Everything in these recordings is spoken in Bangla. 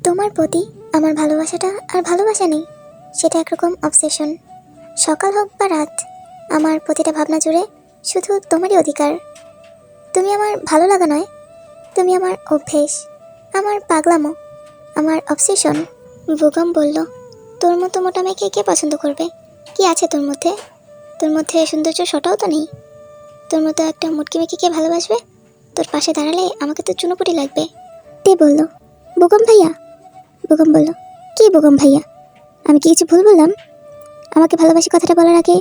তোমার প্রতি আমার ভালোবাসাটা আর ভালোবাসা নেই, সেটা একরকম অবসেশন। সকাল হোক বা রাত, আমার প্রতিটা ভাবনা জুড়ে শুধু তোমারই অধিকার। তুমি আমার ভালো লাগা নয়, তুমি আমার অভ্যেস, আমার পাগলামো, আমার অবসেশন। বুগম বলল, তোর মতো মোটা মেয়েকে কে পছন্দ করবে? কি আছে তোর মধ্যে? তোর মধ্যে সৌন্দর্য শটাও তো নেই। তোর মতো একটা মুটকি মেয়েকে কে ভালোবাসবে? তোর পাশে দাঁড়ালে আমাকে তো চুনোপুটি লাগবে। তে বলল, বুগম ভাইয়া। বুগম বলল, কি বুগম ভাইয়া? আমি কি কিছু ভুল বললাম? আমাকে ভালোবাসি কথাটা বলার আগে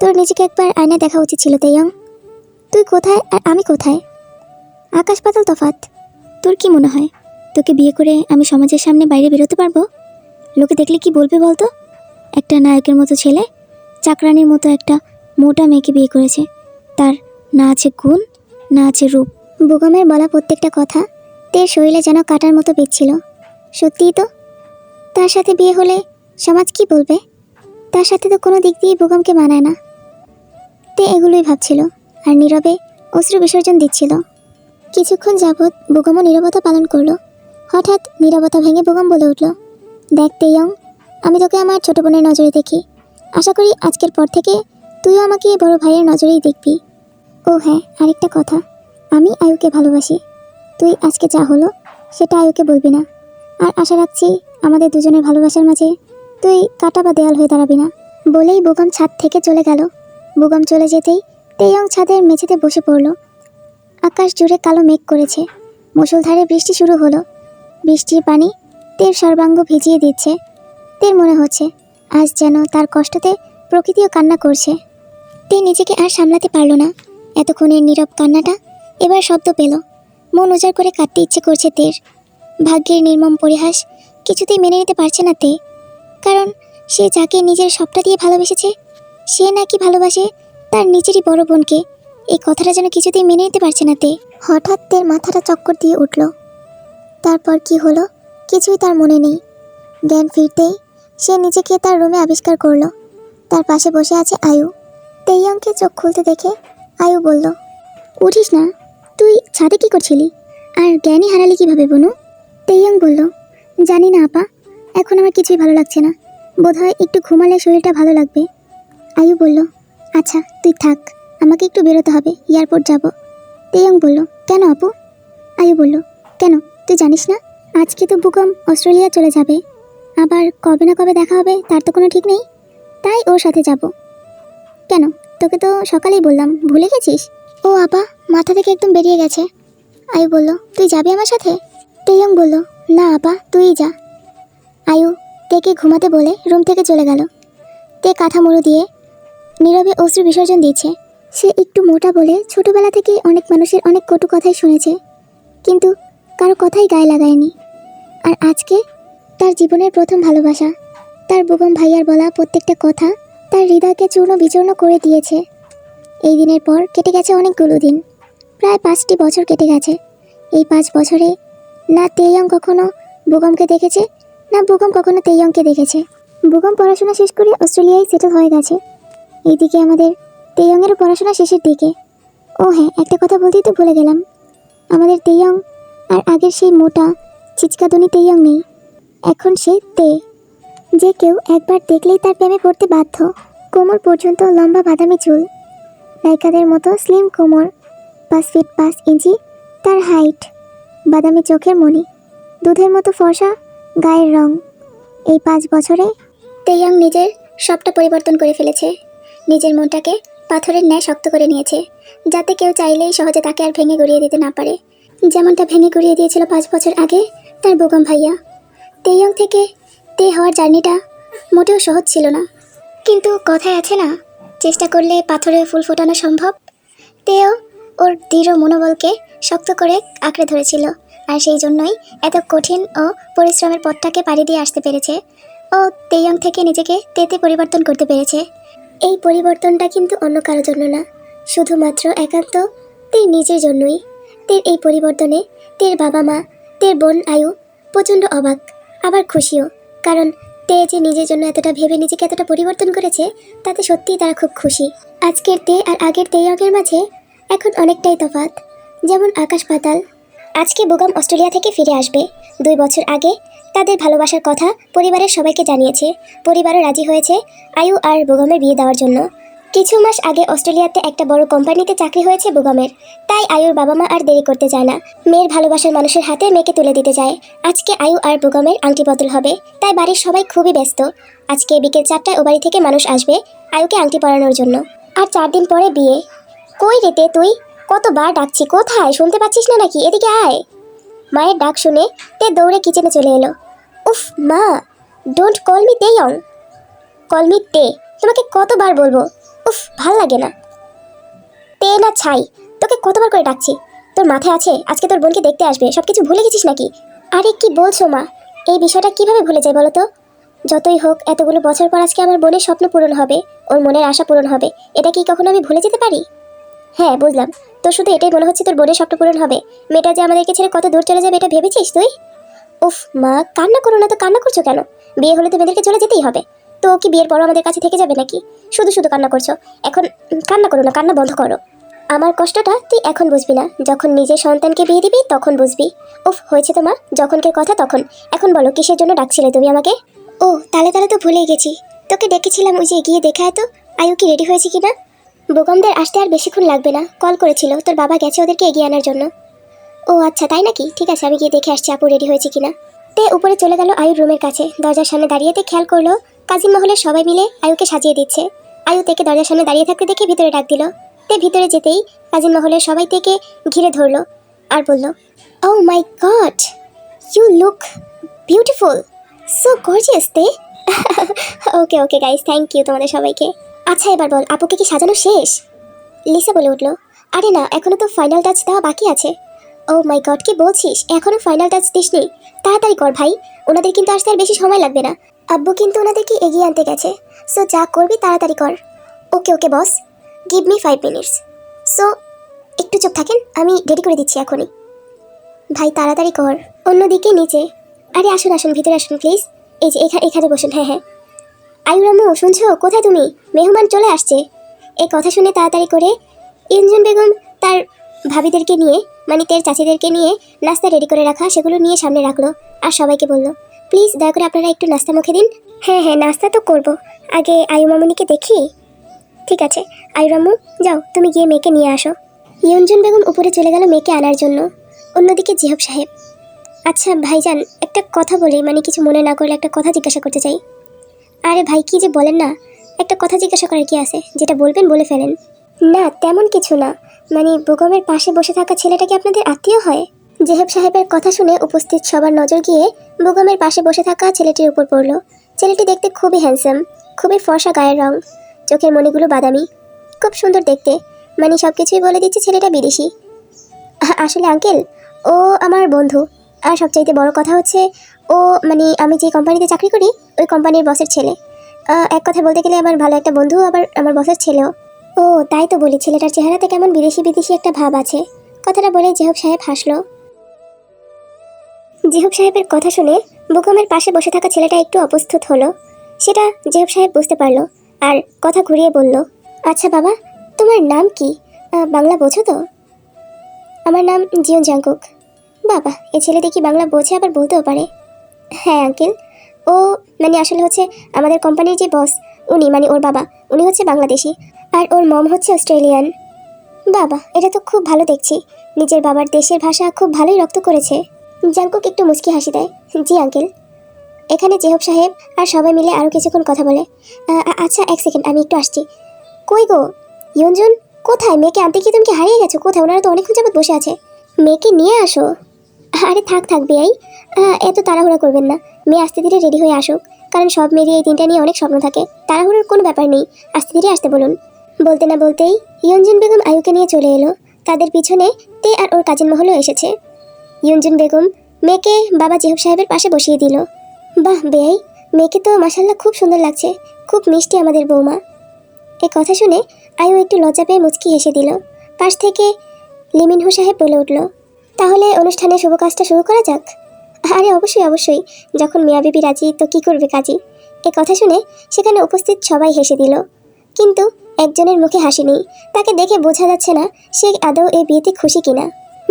তোর নিজেকে একবার আয়নায় দেখা উচিত ছিল তেয়ং। তুই কোথায় আর আমি কোথায়? আকাশ পাতাল তফাৎ। তোর কি মনে হয় তোকে বিয়ে করে আমি সমাজের সামনে বাইরে বেরোতে পারবো? লোকে দেখলে কি বলবে বলতো? একটা নায়কের মতো ছেলে চাকরানির মতো একটা মোটা মেয়েকে বিয়ে করেছে। তার না আছে গুণ, না আছে রূপ। বুগমের বলা প্রত্যেকটা কথা তের শরীরে যেন কাটার মতো বিচ্ছিল। সত্যিই তো, তার সাথে বিয়ে হলে সমাজ কি বলবে? তার সাথে তো কোনো দিক দিয়ে বুগমকে মানায় না। তে এগুলোই ভাবছিল আর নীরবে অশ্রু বিসর্জন দিচ্ছিল। কিছুক্ষণ যাবৎ বুগমও নীরবতা পালন করলো। হঠাৎ নীরবতা ভেঙে বুগম বলে উঠল, দেখ তেয়ং, আমি তোকে আমার ছোট বোনের নজরে দেখি। আশা করি আজকের পর থেকে তুইও আমাকে বড় ভাইয়ের নজরেই দেখবি। ও হ্যাঁ, আরেকটা কথা, আমি আয়ুকে ভালোবাসি। তুই আজকে যা হলো সেটা আয়ুকে বলবি না। আর আশা রাখছি আমাদের দুজনের ভালোবাসার মাঝে তুই কাটা বা দেয়াল হয়ে দাঁড়াবি না। বলেই বুগম ছাদ থেকে চলে গেল। বুগম চলে যেতেই তেয়ং ছাদের মেঝেতে বসে পড়ল। আকাশ জুড়ে কালো মেঘ করেছে। মুষলধারে বৃষ্টি শুরু হলো। বৃষ্টির পানি তের সর্বাঙ্গ ভিজিয়ে দিচ্ছে। তের মনে হচ্ছে আজ যেন তার কষ্টতে প্রকৃতিও কান্না করছে। তে নিজেকে আর সামলাতে পারল না। এতক্ষণের নীরব কান্নাটা এবার শব্দ পেল। মন উজাড় করে কাঁদতে ইচ্ছে করছে তের। ভাগ্যের নির্মম পরিহাস কিছুতেই মেনে নিতে পারছে না তে। কারণ সে যাকে নিজের সবটা দিয়ে ভালোবেসেছে, সে নাকি ভালোবাসে তার নিজেরই বড় বোনকে। এই কথাটা যেন কিছুতেই মেনে নিতে পারছে না তে। হঠাৎ তের মাথাটা চক্কর দিয়ে উঠল। তারপর কি হলো কিছুই তার মনে নেই। জ্ঞান ফিরতেই সে নিজেকে তার রুমে আবিষ্কার করলো। তার পাশে বসে আছে আয়ু। তেইয়ংকে চোখ খুলতে দেখে আয়ু বলল, উঠিস না, তুই ছাদে কি করছিলি? আর জ্ঞানই হারালি কিভাবে বনু? তেইয়ং বলল, জানি না আপা, এখন আমার কিছুই ভালো লাগছে না। বোধহয় একটু ঘুমালে শরীরটা ভালো লাগবে। আয়ু বলল, আচ্ছা তুই থাক, আমাকে একটু বেরোতে হবে, এয়ারপোর্ট যাব। তেইয়ং বলল, কেন আপু? আয়ু বলল, কেন তুই জানিস না? আজকে তো বুগম অস্ট্রেলিয়া চলে যাবে। আবার কবে না কবে দেখা হবে তার তো কোনো ঠিক নেই। তাই ওর সাথে যাব। কেন, তোকে তো সকালেই বললাম, ভুলে গেছিস? ও আপা, মাথা থেকে একদম বেরিয়ে গেছে। আয়ু বলল, তুই যাবি আমার সাথে? তেয়ং বলল, না আপা, তুইই যা। আয়ু তেকে ঘুমাতে বলে রুম থেকে চলে গেল। তে কাঁথা মুড়ো দিয়ে নীরবে অশ্রু বিসর্জন দিয়েছে। সে একটু মোটা বলে ছোটবেলা থেকে অনেক মানুষের অনেক কটু কথাই শুনেছে, কিন্তু কারো কথাই গায়ে লাগায়নি। আর আজকে তার জীবনের প্রথম ভালোবাসা, তার বুগম ভাইয়ার বলা প্রত্যেকটা কথা তার হৃদয়কে চূর্ণ বিচূর্ণ করে দিয়েছে। এই দিনের পর কেটে গেছে অনেকগুলো দিন, প্রায় 5টি বছর কেটে গেছে। এই 5 বছরে না তেইয়ং কখনো বুগমকে দেখেছে, না বুগম কখনো তেইয়ংকে দেখেছে। বুগম পড়াশোনা শেষ করে অস্ট্রেলিয়ায় সেটেল হয়ে গেছে। এইদিকে আমাদের তেইয়ংয়েরও পড়াশোনা শেষের দিকে। ও হ্যাঁ, একটা কথা বলতেই তো ভুলে গেলাম, আমাদের তেইয়ং আর আগের সেই মোটা চিচকাদুনি তেইয়ং নেই। এখন সে তে, যে কেউ একবার দেখলেই তার প্রেমে পড়তে বাধ্য। কোমর পর্যন্ত লম্বা বাদামি চুল, নায়িকাদের মতো স্লিম কোমর, 5 ফিট 5 ইঞ্চি তার হাইট, বাদামি চোখের মণি, দুধের মতো ফর্সা গায়ের রং। এই 5 বছরে তেইয়ং নিজের সবটা পরিবর্তন করে ফেলেছে। নিজের মনটাকে পাথরের ন্যায় শক্ত করে নিয়েছে, যাতে কেউ চাইলেই সহজে তাকে আর ভেঙে গড়িয়ে দিতে না পারে, যেমনটা ভেঙে গড়িয়ে দিয়েছিল 5 বছর আগে তার বুগম ভাইয়া। তেইয়ং থেকে তে হওয়ার জার্নিটা মোটেও সহজ ছিল না, কিন্তু কথায় আছে না, চেষ্টা করলে পাথরে ফুল ফোটানো সম্ভব। তেও ওর দৃঢ় মনোবলকে শক্ত করে আঁকড়ে ধরেছিল, আর সেই জন্যই এত কঠিন ও পরিশ্রমের পথটাকে পাড়ি দিয়ে আসতে পেরেছে। ও তেইয়ং থেকে নিজেকে তেতে পরিবর্তন করতে পেরেছে। এই পরিবর্তনটা কিন্তু অন্য কারোর জন্য না, শুধুমাত্র একান্ত তের নিজের জন্যই। তের এই পরিবর্তনে তের বাবা মা, তের বোন আয়ু প্রচণ্ড অবাক, আবার খুশিও। কারণ তে যে নিজের জন্য এতটা ভেবে নিজেকে এতটা পরিবর্তন করেছে, তাতে সত্যিই তারা খুব খুশি। আজকের তে আর আগের তেইয়ংয়ের মাঝে এখন অনেকটাই তফাৎ, যেমন আকাশ পাতাল। আজকে বুগম অস্ট্রেলিয়া থেকে ফিরে আসবে। 2 বছর আগে তাদের ভালোবাসার কথা পরিবারের সবাইকে জানিয়েছে। পরিবারও রাজি হয়েছে আয়ু আর বেগমের বিয়ে দেওয়ার জন্য। কিছু মাস আগে অস্ট্রেলিয়াতে একটা বড় কোম্পানিতে চাকরি হয়েছে বেগমের, তাই আয়ুর বাবা মা আর দেরি করতে চায় না। মেয়ের ভালোবাসার মানুষের হাতে মেয়েকে তুলে দিতে চায়। আজকে আয়ু আর বেগমের আংটি বদল হবে, তাই বাড়ির সবাই খুবই ব্যস্ত। আজকে বিকেল 4টায় ও বাড়ি থেকে মানুষ আসবে আয়ুকে আংটি পরানোর জন্য। আর 4 দিন পরে বিয়ে। কই রে তুই? কতবার ডাকছি, কোথায়? শুনতে পাচ্ছিস না নাকি? এদিকে আয়। মায়ের ডাক শুনে তে দৌড়ে কিচেনে চলে এলো। উফ মা, don't call me Taeyong, call me তে। তোমাকে কতবার বলবো? উফ, ভাল লাগে না। তে না ছাই, তোকে কতবার করে ডাকছি। তোর মাথায় আছে আজকে তোর বোনকে দেখতে আসবে? সব কিছু ভুলে গেছিস নাকি? আরে কি বলছো মা? এই বিষয়টা কিভাবে ভুলে যায় বলো তো? যতই হোক এতগুলো বছর পর আজকে আমার বোনের স্বপ্ন পূরণ হবে, ওর মনের আশা পূরণ হবে। এটা কি কখনো আমি ভুলে যেতে পারি? হ্যাঁ বুঝলাম, তোর শুধু এটাই মনে হচ্ছে তোর বোনের স্বপ্ন পূরণ হবে। মেয়েটা যে আমাদেরকে ছেড়ে কত দূর চলে যাবে এটা ভেবেছিস তুই? উফ মা, কান্না করো না তো। কান্না করছো কেন? বিয়ে হলে তো মেয়েদেরকে চলে যেতেই হবে। তো কি বিয়ের পরও আমাদের কাছে থেকে যাবে নাকি? শুধু শুধু কান্না করছো। এখন কান্না করো না, কান্না বন্ধ করো। আমার কষ্টটা তুই এখন বুঝবি না, যখন নিজের সন্তানকে বিয়ে দিবি তখন বুঝবি। উফ, হয়েছে তো মা, যখনকার কথা তখন। এখন বলো কিসের জন্য ডাকছিলে তুমি আমাকে? ও তাহলে তাহলে তো ভুলেই গেছি। তোকে ডেকেছিলাম ওই যে গিয়ে দেখায় তো আয়ু কি রেডি হয়েছে কিনা। বেগমদের আসতে আর বেশিক্ষণ লাগবে না, কল করেছিল, তোর বাবা গেছে ওদেরকে এগিয়ে আনার জন্য। ও আচ্ছা তাই নাকি? ঠিক আছে, আমি গিয়ে দেখে আসছি আপু রেডি হয়েছে কিনা। তে উপরে চলে গেল আয়ুর রুমের কাছে। দরজার সামনে দাঁড়িয়েতে খেয়াল করলো কাজিন মহলের সবাই মিলে আয়ুকে সাজিয়ে দিচ্ছে। আয়ু তেকে দরজার সামনে দাঁড়িয়ে থাকতে দেখে ভিতরে ডাক দিল। তে ভিতরে যেতেই কাজিন মহলের সবাই তেকে ঘিরে ধরলো আর বলল, oh my God, you look beautiful, so gorgeous তে। Okay okay guys, thank you তোমাদের সবাইকে। আচ্ছা এবার বল, আপুকে কি সাজানো শেষ? লিসা বলে উঠলো। আরে না, এখনো তো ফাইনাল টাচ দেওয়া বাকি আছে। ও মাই গড, কি বলছিস? এখনো ফাইনাল টাচ দিসনি? তাড়াতাড়ি কর ভাই, ওনাদের কিন্তু আসতে আর বেশি সময় লাগবে না। আব্বু কিন্তু ওনাদেরকে এগিয়ে আনতে গেছে। সো যা করবি তাড়াতাড়ি কর। ওকে ওকে বস, গিভ মি 5 মিনিটস। সো একটু চুপ থাকেন, আমি রেডি করে দিচ্ছি এখনই। ভাই তাড়াতাড়ি কর। অন্যদিকে নিচে। আরে আসুন আসুন, ভিতরে আসুন প্লিজ। এই যে এখানে বসুন। হ্যাঁ হ্যাঁ। আয়ুরাম্মু শুনছো? কোথায় তুমি? মেহমান চলে আসছে। এই কথা শুনে তাড়াতাড়ি করে ইঞ্জন বেগম তার ভাবিদেরকে নিয়ে, মানে তের চাচিদেরকে নিয়ে নাস্তা রেডি করে রাখা সেগুলো নিয়ে সামনে রাখলো। আর সবাইকে বলল, প্লিজ দয়া করে আপনারা একটু নাস্তা মুখে দিন। হ্যাঁ হ্যাঁ, নাস্তা তো করবো, আগে আয়ু মামুনিকে দেখি। ঠিক আছে আয়ুরাম্মু, যাও তুমি গিয়ে মেয়েকে নিয়ে আসো। ইয়ঞ্জন বেগম উপরে চলে গেল মেয়েকে আনার জন্য। অন্যদিকে জিহাব সাহেব, আচ্ছা ভাইজান একটা কথা বলি, মানে কিছু মনে না করলে একটা কথা জিজ্ঞাসা করতে চাই। আরে ভাই কি যে বলেন না, একটা কথা জিজ্ঞাসা করার কি আছে, যেটা বলবেন বলে ফেলেন। না তেমন কিছু না, মানে বেগমের পাশে বসে থাকা ছেলেটা কি আপনাদের আত্মীয় হয়? জেহেব সাহেবের কথা শুনে উপস্থিত সবার নজর গিয়ে বেগমের পাশে বসে থাকা ছেলেটির উপর পড়ল। ছেলেটি দেখতে খুবই হ্যান্ডসাম, খুবই ফর্সা গায়ের রং, চোখের মণিগুলো বাদামি, খুব সুন্দর দেখতে। মানে সব কিছুই বলে দিচ্ছে ছেলেটা বিদেশি। আসলে আঙ্কেল, ও আমার বন্ধু। আর সবচাইতে বড় কথা হচ্ছে ও, মানে আমি যে কোম্পানিতে চাকরি করি ওই কোম্পানির বসের ছেলে। এক কথা বলতে গেলে আমার ভালো একটা বন্ধু, আবার আমার বসের ছেলেও। ও তাই তো বলি, ছেলেটার চেহারাতে কেমন বিদেশি বিদেশি একটা ভাব আছে। কথাটা বলে জেহব সাহেব হাসলো। জেহব সাহেবের কথা শুনে বেগমের পাশে বসে থাকা ছেলেটা একটু অপ্রস্তুত হলো। সেটা জেহব সাহেব বুঝতে পারলো আর কথা ঘুরিয়ে বলল, আচ্ছা বাবা, তোমার নাম কি? বাংলা বোঝো তো? আমার নাম জিয়ন জাংকুক। বাবা, এ ছেলে দেখি বাংলা বোঝে, আবার বলতেও পারে। হ্যাঁ আঙ্কেল, ও মানে আসলে হচ্ছে আমাদের কোম্পানির যে বস, উনি মানে ওর বাবা, উনি হচ্ছে বাংলাদেশি আর ওর মম হচ্ছে অস্ট্রেলিয়ান। বাবা, এটা তো খুব ভালো দেখছি, নিজের বাবার দেশের ভাষা খুব ভালোই রপ্ত করেছে। জাংকুক একটু মুচকি হাসি দেয়। জি আঙ্কেল। এখানে জেহব সাহেব আর সবাই মিলে আরও কিছুক্ষণ কথা বলে। আচ্ছা এক সেকেন্ড, আমি একটু আসছি। কই গো ইয়ঞ্জন, কোথায়? মেয়েকে আনতে কি তুমি কি হারিয়ে গেছো? কোথায়? ওনারা তো অনেকক্ষণ যাবত বসে আছে। মেয়েকে নিয়ে আসো। আরে থাক থাক বেয়াই, এত তাড়াহুড়া করবেন না। মেয়ে আস্তে ধীরে রেডি হয়ে আসুক, কারণ সব মেয়েরই এই দিনটা নিয়ে অনেক স্বপ্ন থাকে। তাড়াহুড়োর কোনো ব্যাপার নেই, আস্তে ধীরে আসতে বলুন। বলতে না বলতেই ইয়ঞ্জন বেগম আয়ুকে নিয়ে চলে এলো। তাদের পিছনে তে আর ওর কাজিন মহলও এসেছে। ইয়ঞ্জন বেগম মেয়েকে বাবা জেহব সাহেবের পাশে বসিয়ে দিল। বাহ বেয়াই, মেয়েকে তো মাশাল্লাহ খুব সুন্দর লাগছে, খুব মিষ্টি আমাদের বৌমা। এই কথা শুনে আয়ু একটু লজ্জা পেয়ে মুচকি হেসে দিল। পাশ থেকে লিমিনহু সাহেব বলে উঠল, তাহলে অনুষ্ঠানের শুভ কাজটা শুরু করা যাক। আরে অবশ্যই অবশ্যই, যখন মিয়া বিবি রাজি তো কি করবে কাজী। এ কথা শুনে সেখানে উপস্থিত সবাই হেসে দিল, কিন্তু একজনের মুখে হাসি নেই। তাকে দেখে বোঝা যাচ্ছে না সে আদৌ এই বিয়েতে খুশি কিনা।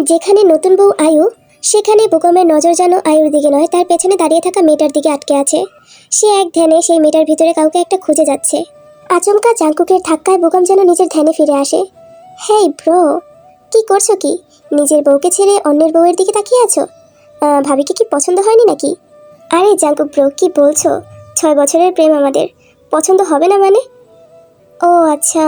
যেখানে নতুন বউ আয়ু, সেখানে বুগমের নজর যেন আয়ুর দিকে নয়, তার পেছনে দাঁড়িয়ে থাকা মেয়েটার দিকে আটকে আছে। সে এক ধ্যানে সেই মেয়েটার ভিতরে কাউকে একটা খুঁজে যাচ্ছে। আচমকা জাংকুকের ধাক্কায় বুগম যেন নিজের ধ্যানে ফিরে আসে। হেই ব্রো, কি করছো কি? নিজের বউকে ছেড়ে অন্যের বউয়ের দিকে তাকিয়ে আছো? ভাবিকে কি পছন্দ হয়নি নাকি? আরে জাংকুক ব্রো, কি বলছো? 6 বছরের প্রেম আমাদের, পছন্দ হবে না মানে? ও আচ্ছা,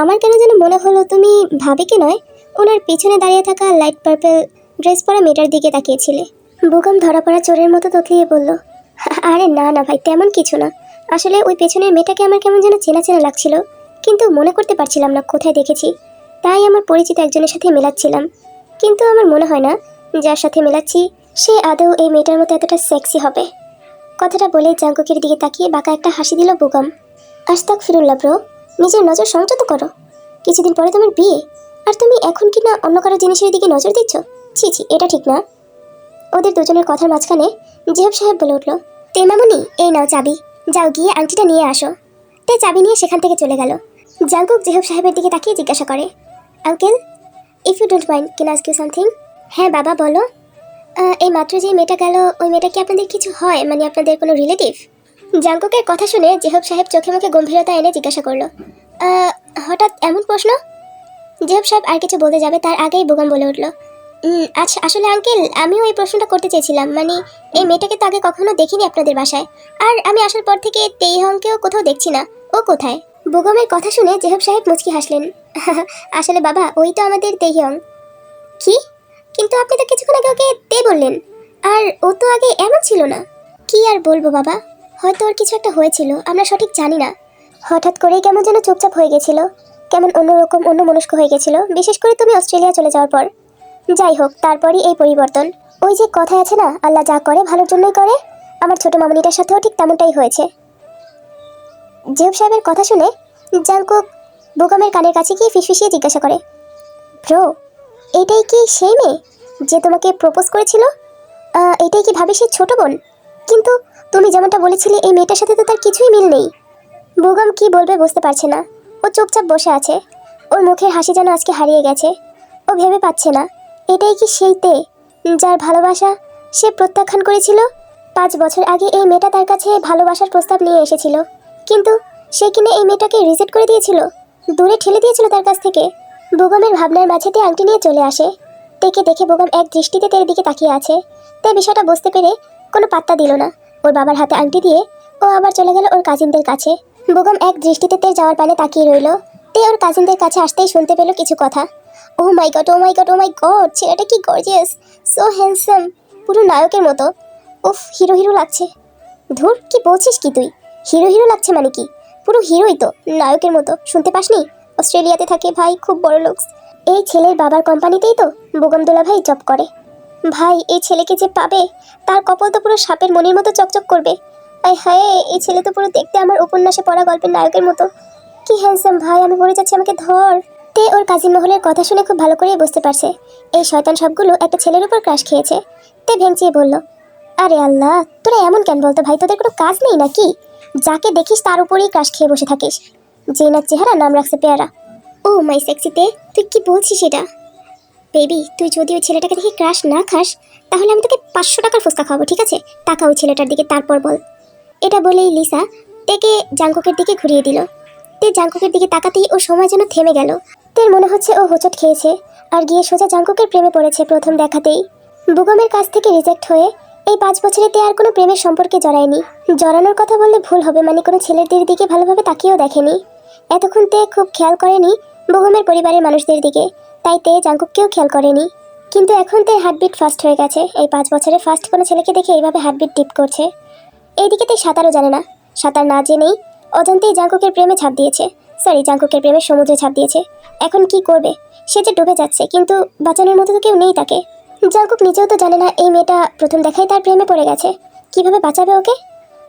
আমার কেন যেন মনে হলো তুমি ভাবিকে নয়, ওনার পিছনে দাঁড়িয়ে থাকা লাইট পার্পল ড্রেস পরা মেয়েটার দিকে তাকিয়েছিলে। বুগম ধরা পড়া চোরের মতো ততলিয়ে বলল, আরে না না ভাই, তেমন কিছু না। আসলে ওই পেছনের মেয়েটাকে আমার কেমন যেন চেনা চেনা লাগছিল, কিন্তু মনে করতে পারছিলাম না কোথায় দেখেছি। তাই আমার পরিচিত একজনের সাথে মেলাচ্ছিলাম, কিন্তু আমার মনে হয় না যার সাথে মেলাচ্ছি সে আদৌ এই মেয়েটার মতো এতটা সেক্সি হবে। কথাটা বলে জাংকুকের দিকে তাকিয়ে বাঁকা একটা হাসি দিল বুগম। আস্তাগফিরুল্লাহ ব্রো, নিজের নজর সংযত করো। কিছুদিন পরে তোমার বিয়ে, আর তুমি এখন কিনা অন্য কারো জিনিসের দিকে নজর দিচ্ছ? ছি ছি, এটা ঠিক না। ওদের দুজনের কথার মাঝখানে জিহাব সাহেব বলে উঠল, তে মামুনি, এই নাও চাবি, যাও গিয়ে আংটিটা নিয়ে আসো। তে চাবি নিয়ে সেখান থেকে চলে গেল। জাংকুক জিহাব সাহেবের দিকে তাকিয়ে জিজ্ঞাসা করে, uncle, if you don't mind, can ask you something? হ্যাঁ বাবা বলো। এই মাত্র যে মেয়েটা গেল, ওই মেয়েটা কি আপনাদের কিছু হয়, মানে আপনাদের কোনো রিলেটিভ? জাংকুকের কথা শুনে জিহাব সাহেব চোখে মুখে গম্ভীরতা এনে জিজ্ঞাসা করলো, "আহ, হঠাৎ এমন প্রশ্ন?" জিহাব সাহেব আর কিছু বলতে যাবে তার আগেই বুগম বলে উঠল, আচ্ছা আসলে আঙ্কেল, আমিও এই প্রশ্নটা করতে চেয়েছিলাম, মানে এই মেয়েটাকে তো আগে কখনো দেখিনি আপনাদের বাসায়, আর আমি আসার পর থেকে তেইহংকেও কোথাও দেখছি না, ও কোথায়? বুগমের কথা শুনে জিহাব সাহেব মুচকি হাসলেন, আসলে বাবা, ওই তো আমাদের তেইহং। কি? কিন্তু আপনি তো কিছুক্ষণ আগে ওকে তে বললেন, আর ও তো আগে এমন ছিল না। কি আর বলবো বাবা, হয়তো ওর কিছু একটা হয়েছিল, আমরা সঠিক জানি না। হঠাৎ করেই কেমন যেন চুপচাপ হয়ে গেছিল, কেমন অন্যরকম অন্যমনস্ক হয়ে গেছিল, বিশেষ করে তুমি অস্ট্রেলিয়া চলে যাওয়ার পর। যাই হোক, তারপরই এই পরিবর্তন। ওই যে কথায় আছে না, আল্লাহ যা করে ভালোর জন্যই করে, আমার ছোট মামুনিটার সাথেও ঠিক তেমনটাই হয়েছে। জিহাব সাহেবের কথা শুনে জাংকুক বুগমের কানের কাছে গিয়ে ফিসফিসিয়ে জিজ্ঞাসা করে, ব্রো, এটাই কি সেই মেয়ে যে তোমাকে প্রপোজ করেছিল? এটাই কি ভাবি সেই ছোট বোন? কিন্তু তুমি যেমনটা বলেছিলে এই মেয়েটার সাথে তো তার কিছুই মিল নেই। বুগম কি বলবে বুঝতে পারছে না। ও চুপচাপ বসে আছে, ওর মুখের হাসি যেন আজকে হারিয়ে গেছে। ও ভেবে পাচ্ছে না, এটাই কি সেই তে যার ভালোবাসা সে প্রত্যাখ্যান করেছিল? 5 বছর আগে এই মেয়েটা তার কাছে ভালোবাসার প্রস্তাব নিয়ে এসেছিল, কিন্তু সে কিনা এই মেয়েটাকে রিজেক্ট করে দিয়েছিল, দূরে ঠেলে দিয়েছিল তার কাছ থেকে। বুগমের ভাবনার মাঝেতে আংটি নিয়ে চলে আসে। তেকে দেখে বুগম এক দৃষ্টিতে তের দিকে তাকিয়ে আছে। তে বিষয়টা বুঝতে পেরে কোনো পাত্তা দিল না। ওর বাবার হাতে আংটি দিয়ে ও আবার চলে গেল ওর কাজিনদের কাছে। বুগম এক দৃষ্টিতে তের যাওয়ার পানে তাকিয়ে রইল। তে ওর কাজিনদের কাছে আসতেই শুনতে পেল কিছু কথা। ও my god, O my god, O my god, ছেলেটা কি গর্জিয়াস, সো হ্যান্ডসাম, পুরো নায়কের মতো। উফ, হিরো হিরো লাগছে। ধুর, কি বলছিস কি তুই? হিরো হিরো লাগছে মানে কি? পুরো হিরোই তো, নায়কের মতো। শুনতে পাসনি? অস্ট্রেলিয়াতে থাকে ভাই, খুব বড় লোকস। এই ছেলের বাবার কোম্পানিতেই তো বুগম দুলাভাই জব করে। ভাই, এই ছেলেকে যে পাবে তার কপাল তো পুরো সাপের মনির মতো চকচক করবে। আয় হায়, এই ছেলে তো পুরো দেখতে আমার উপন্যাসে পড়া গল্পের নায়কের মতো। কি হ্যান্ডসাম ভাই, আমি পড়ে যাচ্ছি, আমাকে ধর। তে ওর কাজিন মহলের কথা শুনে খুব ভালো করেই বুঝতে পারছে এই শয়তান সবগুলো একটা ছেলের উপর ক্রাশ খেয়েছে। তে ভেঙচিয়ে বলল, আরে আল্লাহ, তোরা এমন কেন বলতো ভাই, তোদের কোনো কাজ নেই নাকি? যাকে দেখিস তার উপরেই ক্রাশ খেয়ে বসে থাকিস। যে না চেহারা, নাম রাখছে পেয়ারা। ও মাই সেক্সিতে, তুই কি বলছিস এটা? বেবি, তুই যদি ওই ছেলেটাকে দেখে ক্রাশ না খাস, তাহলে আমি তোকে 500 টাকার ফুচকা খাওয়াবো, ঠিক আছে? টাকা ওই ছেলেটার দিকে, তারপর বল। এটা বলেই লিসা তেকে জাংকুকের দিকে ঘুরিয়ে দিল। তে জাংকুকের দিকে তাকাতেই ও সময় যেন থেমে গেল। তের মনে হচ্ছে ও হোঁচট খেয়েছে আর গিয়ে সোজা জাংকুকের প্রেমে পড়েছে প্রথম দেখাতেই। বুগমের কাছ থেকে রিজেক্ট হয়ে এই 5 বছরে তে আর কোনো প্রেমের সম্পর্কে জড়ায়নি। জড়ানোর কথা বললে ভুল হবে, মানে কোনো ছেলেদের দিকে ভালোভাবে তাকিয়েও দেখেনি। এতক্ষণ তে খুব খেয়াল করেনি বুগমের পরিবারের মানুষদের দিকে, তাই তে জাংকুককেও খেয়াল করেনি। কিন্তু এখন তে হার্টবিট ফাস্ট হয়ে গেছে। এই 5 বছরে ফার্স্ট কোনো ছেলেকে দেখে এইভাবে হার্টবিট ডিপ করছে। এইদিকে তে সাঁতারও জানে না, সাঁতার না জেনেই অজান্তেই জাংকুকের প্রেমে ঝাঁপ দিয়েছে। সরি, জাংকুকের প্রেমে সমুদ্রে ঝাঁপ দিয়েছে। এখন কি করবে? সে যে ডুবে যাচ্ছে, কিন্তু বাঁচানোর মতো তো কেউ নেই তাকে। জাংকুক নিজেও তো জানে না এই মেয়েটা প্রথম দেখাই তার প্রেমে পড়ে গেছে। কিভাবে বাঁচাবে ওকে?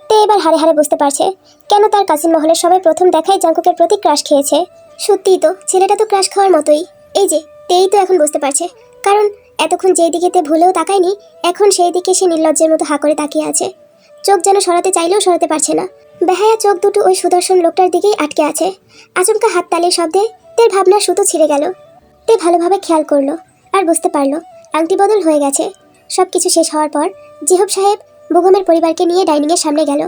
তে এবার হারে হারে বুঝতে পারছে কেন তার কাজিন মহলের সবাই প্রথম দেখাই জাংকুকের প্রতি ক্রাশ খেয়েছে। সত্যিই তো, ছেলেটা তো ক্রাশ খাওয়ার মতোই। এই যে তেই তো এখন বুঝতে পারছে, কারণ এতক্ষণ যেই দিকে তে ভুলেও তাকায়নি, এখন সেই দিকে সে নির্লজ্জের মতো হা করে তাকিয়ে আছে। চোখ যেন সরাতে চাইলেও সরাতে পারছে না। বেহায়া চোখ দুটো ওই সুদর্শন লোকটার দিকেই আটকে আছে। আচমকা হাততালির শব্দে তের ভাবনার সুতো ছিঁড়ে গেল। তে ভালোভাবে খেয়াল করলো আর বুঝতে পারলো আংটি বদল হয়ে গেছে। সব কিছু শেষ হওয়ার পর জিহব সাহেব বেগমের পরিবারকে নিয়ে ডাইনিংয়ের সামনে গেল।